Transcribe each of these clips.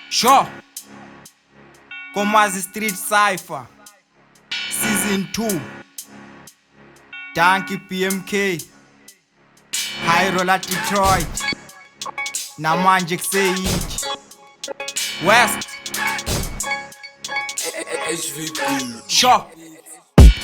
Sure. Komazi Street Cypher Season 2 Donkey PMK High Roller Detroit Namanje kuseyiji West Sure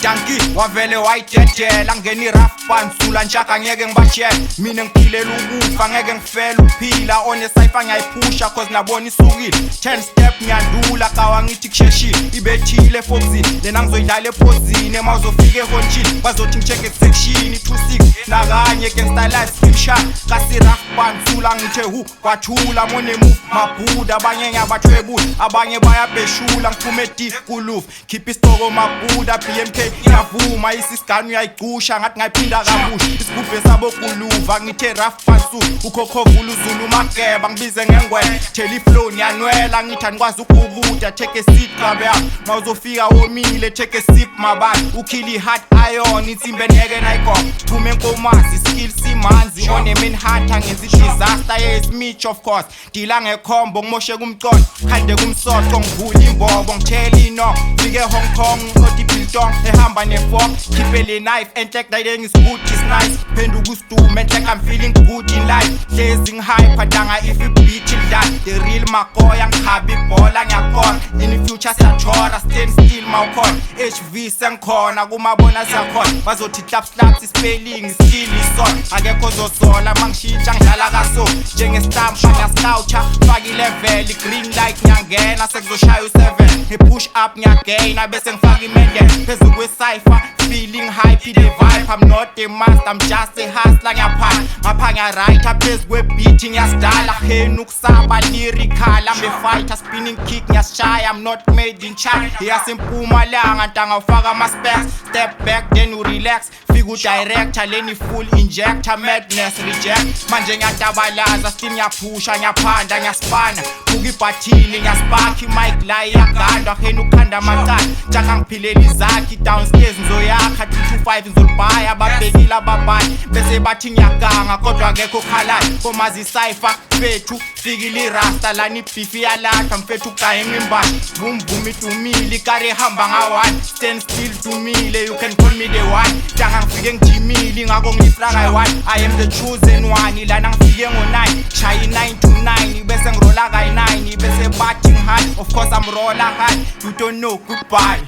Danki wavele wayidedela ngeni rough pansula njaka ngeke ngibashela mina ngiphilela ukufa ngeke ngifela uphila one cypher ngiyayiphusha cause nabona isukile 10 step ngiyandula kawa ngithi kusheshile ibethile foxini lena ngizoyidlala ephozini emazofika ehonchini bazothi ngicheck section 26 nakanye gangster life skimshot kasi rough pansula ngithe hu kwathula mone move mabuda abanye ngiyabathwebula abanye bayabheshula ngiphume deep kuluf keep isitoko mabuda PMK ngiyavuma isisiganu uyayigcusha ngathi ngayiphinda kabusha isigubhe sabo kuluva ngithe rough pansu ukhokhovula uzulu mageba ngibize ngengwele theli flow nyanwela ngithi andikwazi ukubuda take a seat kabe mawuzofika womile take a sip mabani ukhili hard iron insimbe ngeke nayikho phume enkomazi skill simanzi one main hunter ngenzi disaster yes mitch of course dila ngekhombo ngimoshe kumcondo khande kumsotho ngivula imbobo ngithela ino fike Hong Kong oti biltong ehamba nefork khipele knife enhlek dayeng is good is nice phenduka usidume enhlek I'm feeling good in life blazing high phatanga if you beat in that the real makoya ngikhabi ibhola ngiyakona in the future siyathora stand still mawukhona HV sengikhona kumabona siyakhona bazothi clap slaps spelling skill isona akekho zosola mangishintsha ngidlala kaso njengestampa ngiyascoucha faka ilevel green light ngiyangena sekuzoshaya u7 ngipush up ngiyagaina bese ngifaka imendle phezulu kwecypher feeling hype the vibe I'm not a master I'm just a hustler ngiyapha ngapha ngiyaright phezulu kwebeat ngiyasidala henu ukusaba lyrical I'm a fighter spinning kick ngiyashaya I'm not made in China yasempumalanga ntanga ufaka ama specs step back then you relax fika director leni full injector madness reject manje ngiyatabalaza still ngiyaphusha ngiyaphanda ngiyaspana buka ibhathini ngiyaspark imic la iyagandwa henu ukhanda amacala njaka ngiphilela izakhi downstairs ngizoyakha 225 ngizolibhaya ababhekile ababayi bese bathi ngiyaganga kodwa akekho khalayo komazi cypher fethu fikile irasta lani beef yalapha mfethu ukayeng imbali boom boom itumile ikare hamba nga1 stand still tumile you can call me the one njaka ngifike ngijimile ngako ngifraka i1 I am the chosen one lana ngifike ngo9 shaya 9 to 9 bese ngirola kayi9 bese bathi high of course I'm roller high you don't know goodbye